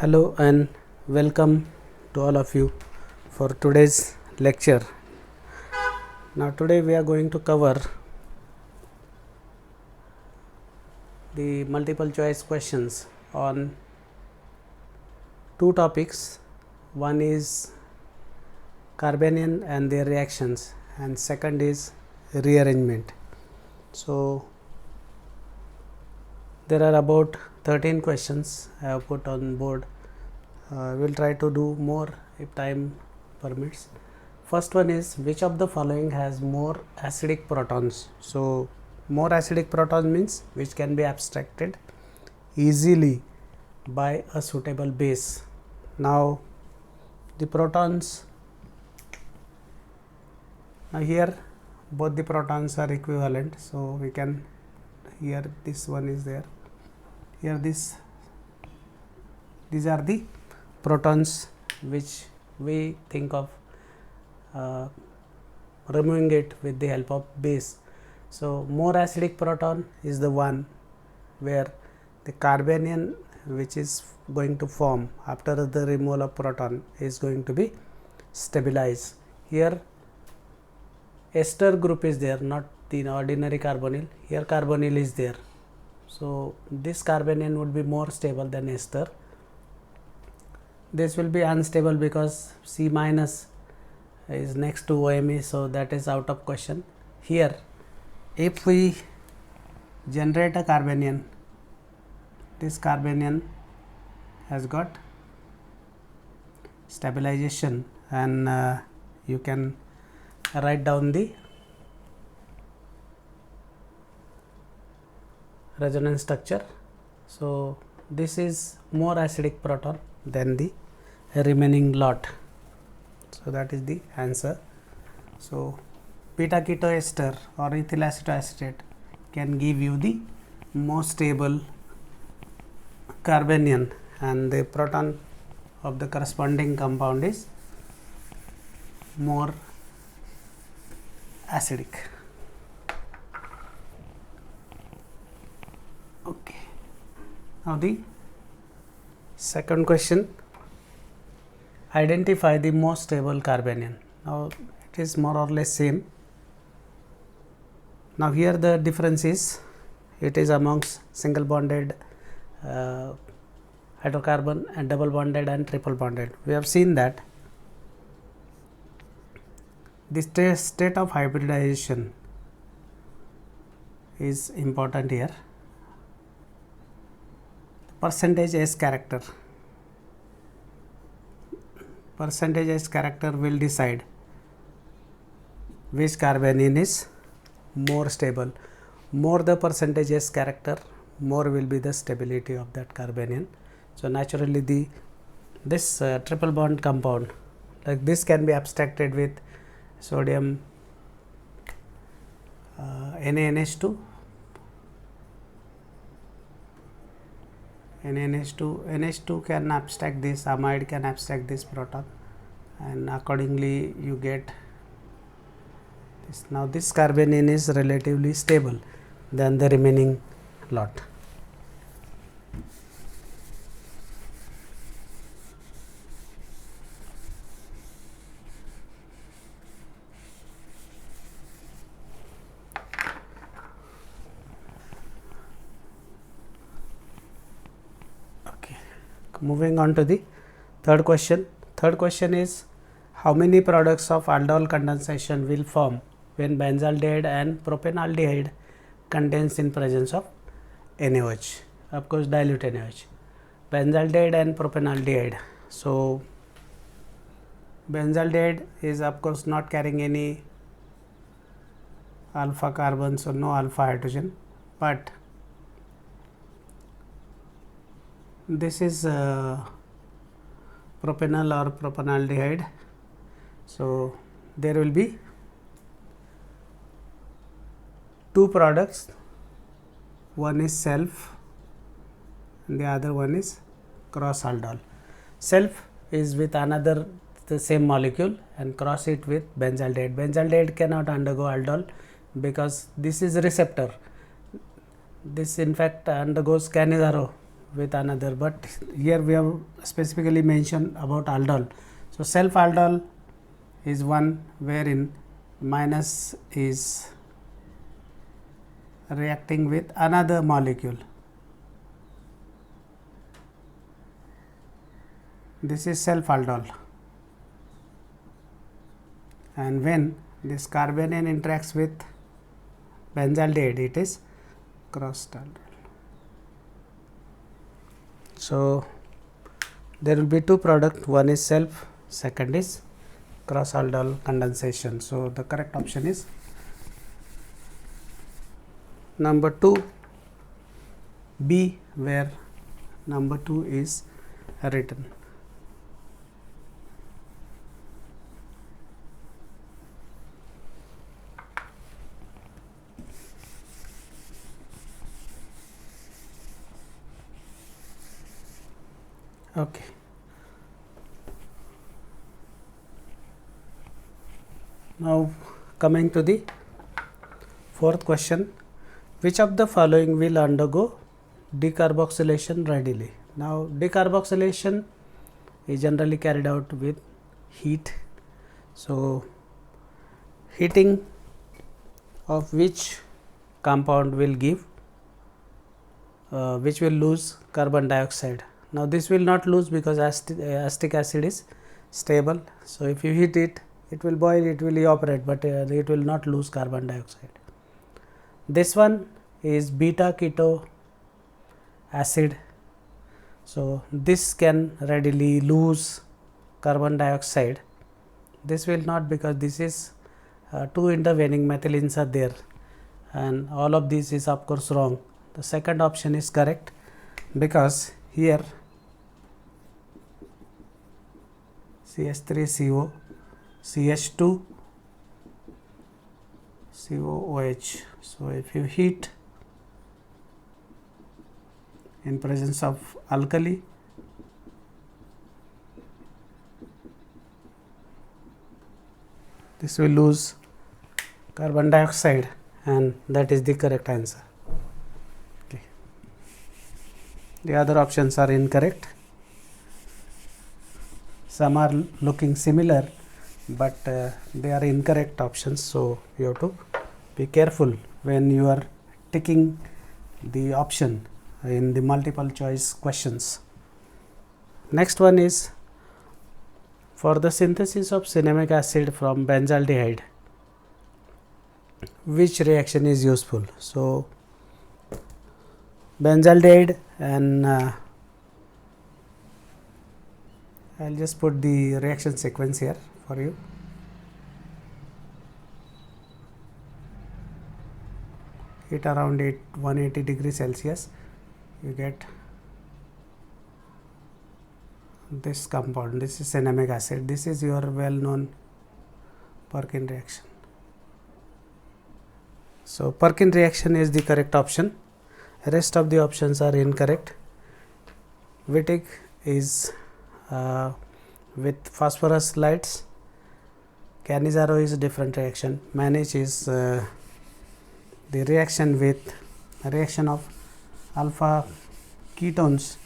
Hello and welcome to all of you for today's lecture. Now today we are going to cover the multiple choice questions on two topics. One is Carbanion and their reactions, and second is rearrangement. So there are about 13 questions I have put on board. We'll try to do more if time permits. First one is, which of the following has more acidic protons? So more acidic protons means which can be abstracted easily by a suitable base. Now the protons, now here both the protons are equivalent, so we can, here this one is there, here these are the protons which we think of removing it with the help of base. So more acidic proton is the one where the carbanion which is going to form after the removal of proton is going to be stabilized. Here ester group is there, not the ordinary carbonyl. Here carbonyl is there, so this carbanion would be more stable than ester. This will be unstable because C minus is next to OMe, so that is out of question. Here if we generate a carbanion, this carbanion has got stabilization, and you can write down the resonance structure. So this is more acidic proton than the remaining lot, so that is the answer. So beta ketoester or ethyl acetoacetate can give you the most stable carbanion, and the proton of the corresponding compound is more acidic. Okay. Now the second question, identify the most stable carbanion. Now it is more or less same. Now here the difference is, it is amongst single bonded hydrocarbon and double bonded and triple bonded. We have seen that the state of hybridization is important here. Percentage S character will decide which carbanion is more stable. More the percentage S character, more will be the stability of that carbanion. So naturally this triple bond compound like this can be abstracted with sodium NaNH2, NH2 can abstract this, amide can abstract this proton, and accordingly you get this. Now this carbanion is relatively stable than the remaining lot. Moving on to the third question. Third question is, how many products of aldol condensation will form when benzaldehyde and propanaldehyde contains in presence of NaOH, of course dilute NaOH. Benzaldehyde and propanaldehyde. So benzaldehyde is of course not carrying any alpha carbon, so no alpha hydrogen, but this is propanol or propanaldehyde. So there will be two products, one is self and the other one is cross aldol. Self is with another the same molecule and cross it with benzaldehyde. Benzaldehyde cannot undergo aldol because this is receptor. This in fact undergoes Cannizzaro with another, but here we have specifically mentioned about aldol. So self aldol is one wherein minus is reacting with another molecule. This is self aldol, and when this carbanion interacts with benzaldehyde, it is crossed aldol. So there will be two products, one is self, second is cross aldol condensation. So the correct option is number 2 B, where number 2 is written. Okay. Now coming to the fourth question, which of the following will undergo decarboxylation readily? Now decarboxylation is generally carried out with heat. So heating of which compound will give which will lose carbon dioxide? Now this will not lose because acetic acid is stable. So if you heat it, it will boil, it will evaporate, but it will not lose carbon dioxide. This one is beta keto acid. So this can readily lose carbon dioxide. This will not, because this is two intervening methylenes are there, and all of this is of course wrong. The second option is correct, because here CH3CO, CH2, COOH. So if you heat in presence of alkali, this will lose carbon dioxide, and that is the correct answer. Okay. The other options are incorrect. Some are looking similar, but they are incorrect options. So you have to be careful when you are ticking the option in the multiple choice questions. Next one is, for the synthesis of cinnamic acid from benzaldehyde, which reaction is useful? So benzaldehyde, and I'll just put the reaction sequence here for you. Heat around 180 degrees Celsius, you get this compound. This is cinnamic acid. This is your well known Perkin reaction. So Perkin reaction is the correct option. Rest of the options are incorrect. Wittig is with phosphorus lights. Cannizzaro is a different reaction. Mannich is the reaction with reaction of alpha ketones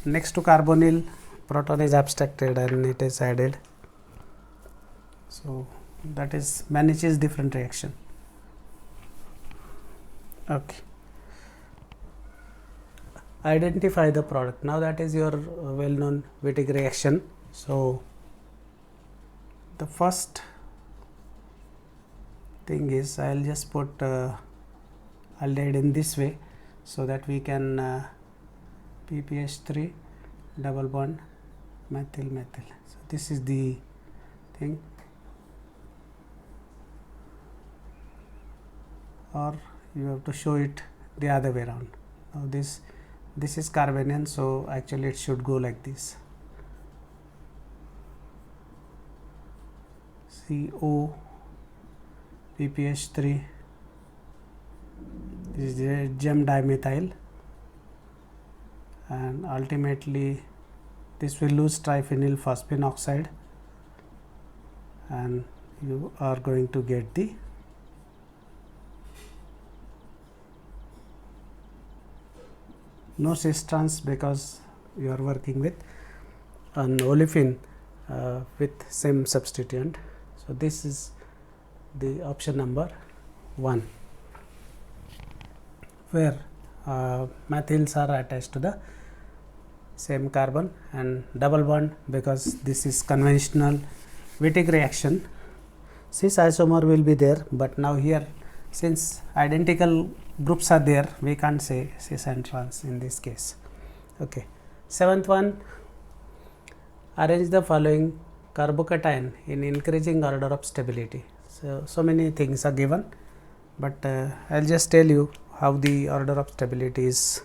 next to carbonyl, proton is abstracted and it is added. So that is Mannich is different reaction. Okay. Identify the product. Now that is your well known Wittig reaction. So the first thing is, I will just put aldehyde in this way, so that we can PPH3 double bond methyl methyl. So this is the thing, or you have to show it the other way around. Now this is carbanion, so actually it should go like this. CO PPH3, this is the gem dimethyl, and ultimately this will lose triphenyl phosphine oxide, and you are going to get the no cis trans because you are working with an olefin with same substituent. So, this is the option number 1, where methyls are attached to the same carbon, and double bond because this is conventional Wittig reaction. Cis isomer will be there, but now here since identical groups are there, we can't say cis and trans in this case. Okay. Seventh one, arrange the following carbocation in increasing order of stability. So many things are given, but I will just tell you how the order of stability is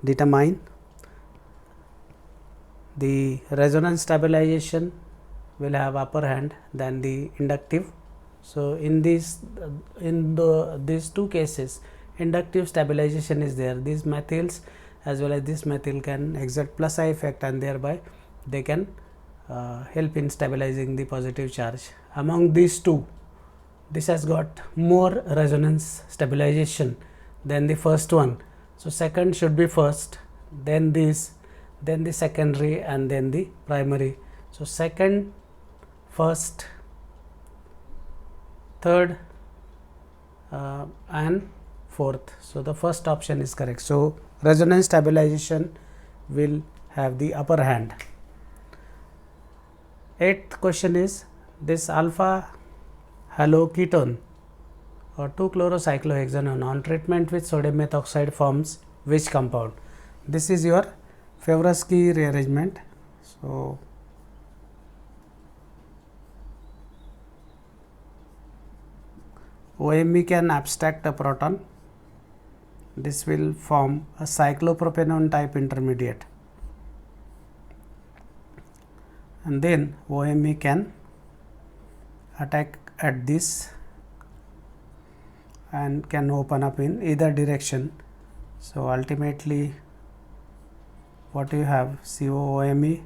determined. The resonance stabilization will have upper hand than the inductive. So, in these two cases, inductive stabilization is there. These methyls as well as this methyl can exert plus I effect, and thereby they can help in stabilizing the positive charge. Among these two, this has got more resonance stabilization than the first one. So, second should be first, then this, then the secondary, and then the primary. So, second, first, third and fourth. So, the first option is correct. So, resonance stabilization will have the upper hand. Eighth question is, this alpha haloketone or 2-chlorocyclohexanone on treatment with sodium methoxide forms which compound? This is your Favorsky rearrangement. So, OMe can abstract a proton. This will form a cyclopropanone type intermediate, and then OMe can attack at this and can open up in either direction. So, ultimately what you have, COOMe,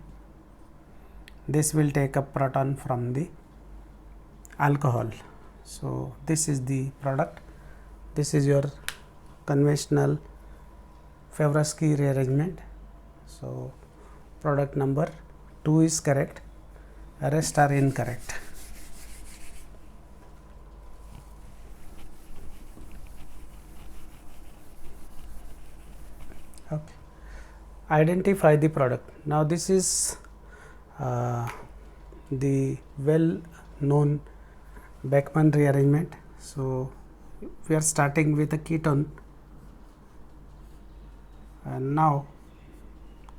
this will take a proton from the alcohol. So, this is the product. This is your conventional Favorsky rearrangement. So, product number 2 is correct, rest are incorrect. Okay. Identify the product. Now, this is the well known Beckmann rearrangement. So, we are starting with a ketone, and now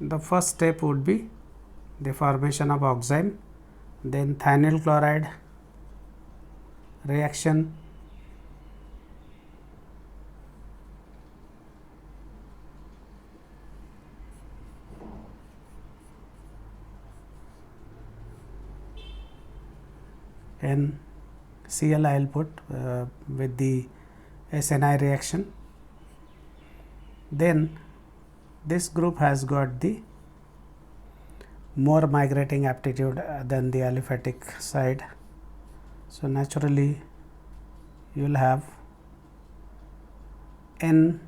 the first step would be the formation of oxime, then thionyl chloride reaction, and Cl I will put with the SNI reaction. Then this group has got the more migrating aptitude than the aliphatic side. So, naturally you will have N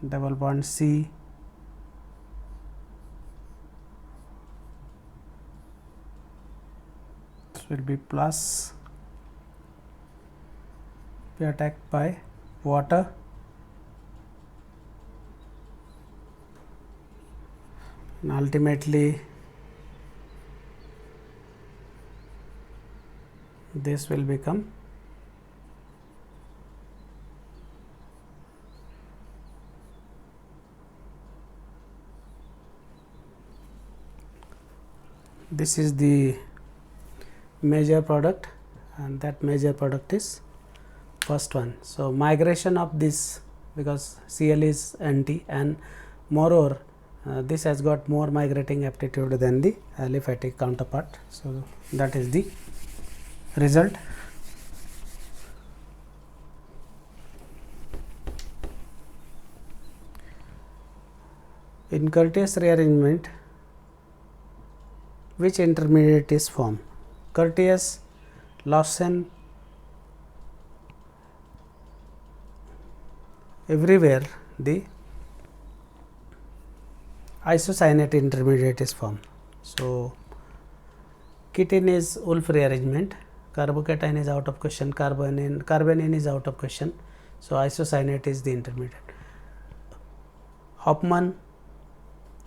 double bond C will be plus, be attacked by water, and ultimately this will become this is the major product, and that major product is first one. So, migration of this, because Cl is anti, and moreover this has got more migrating aptitude than the aliphatic counterpart. So, that is the result. In Curtius rearrangement, which intermediate is formed? Curtius, Lawson, everywhere the isocyanate intermediate is formed. So ketene is Wolff rearrangement, carbocation is out of question, carbanion is out of question. So isocyanate is the intermediate. Hofmann,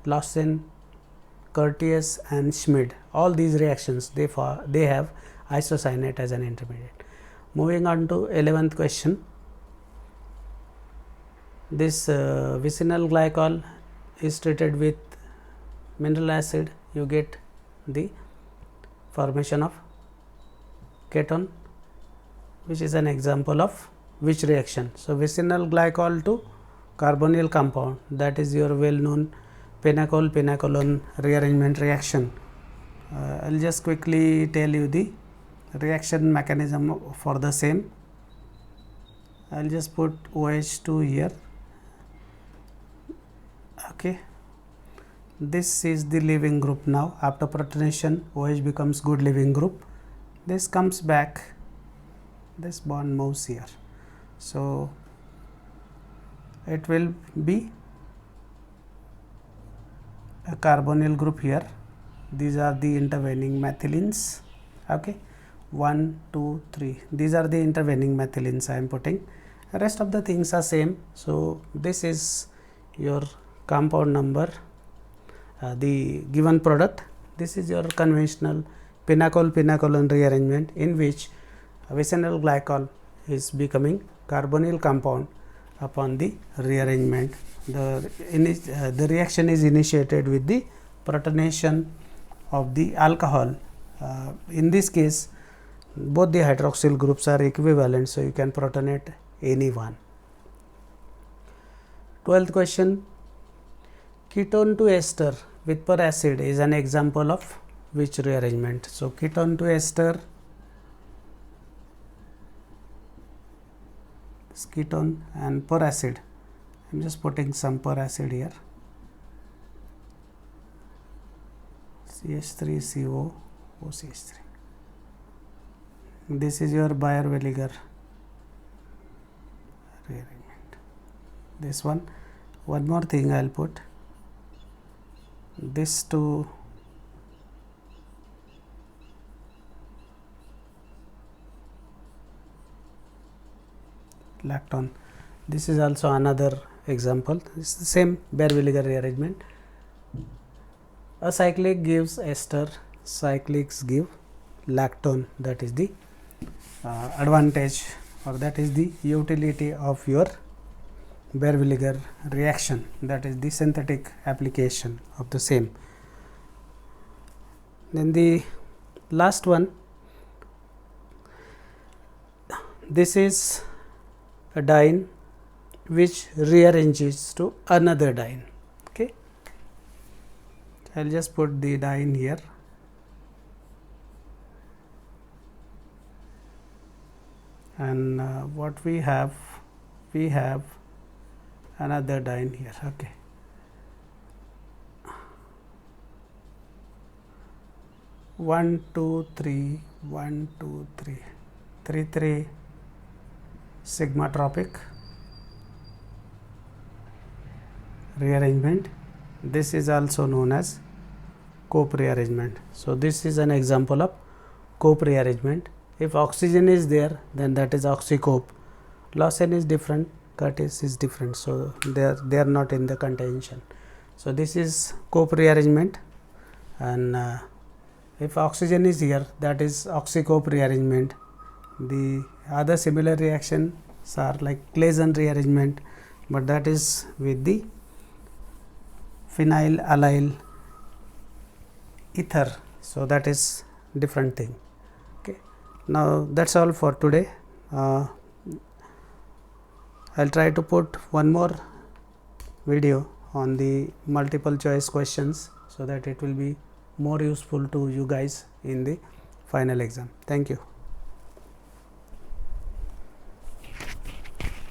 Lawson, Curtius and Schmid, all these reactions they have isocyanate as an intermediate. Moving on to 11th question. This vicinal glycol is treated with mineral acid, you get the formation of ketone, which is an example of which reaction. So vicinal glycol to carbonyl compound, that is your well known pinacol pinacolone rearrangement reaction. I will just quickly tell you the reaction mechanism for the same. I will just put OH2 here. Okay, this is the leaving group. Now after protonation, OH becomes good leaving group. This comes back, this bond moves here. So it will be a carbonyl group here. These are the intervening methylines. Okay, 1, 2, 3. These are the intervening methylines I am putting. The rest of the things are same. So this is your compound number, the given product. This is your conventional pinacol pinacolone rearrangement, in which vicinal glycol is becoming carbonyl compound upon the rearrangement. The reaction is initiated with the protonation of the alcohol. In this case, both the hydroxyl groups are equivalent, so you can protonate any one. 12th question. Ketone to ester with peracid is an example of which rearrangement? So ketone to ester, ketone and peracid. I am just putting some peracid here. CH3CO OCH3. This is your Baeyer-Williger rearrangement. This one more thing I will put. This to lactone. This is also another example. It's the same Baeyer-Williger rearrangement. A cyclic gives ester, cyclics give lactone. That is the advantage, or that is the utility of your Baeyer-Williger reaction. That is the synthetic application of the same. Then the last one, this is a diene which rearranges to another diene. Okay, I will just put the diene here. And what we have another diene here. Okay, one, two, three, 1, 2, 3, 3, 3 sigmatropic rearrangement. This is also known as Cope rearrangement. So this is an example of Cope rearrangement. If oxygen is there, then that is oxycope. Lawson is different, Curtius is different, so they are not in the contention. So this is Cope rearrangement, and if oxygen is here, that is oxycope rearrangement. The other similar reactions are like Claisen rearrangement, but that is with the phenyl allyl ether, so that is different thing. Okay, now that's all for today. I'll try to put one more video on the multiple choice questions, so that it will be more useful to you guys in the final exam. Thank you.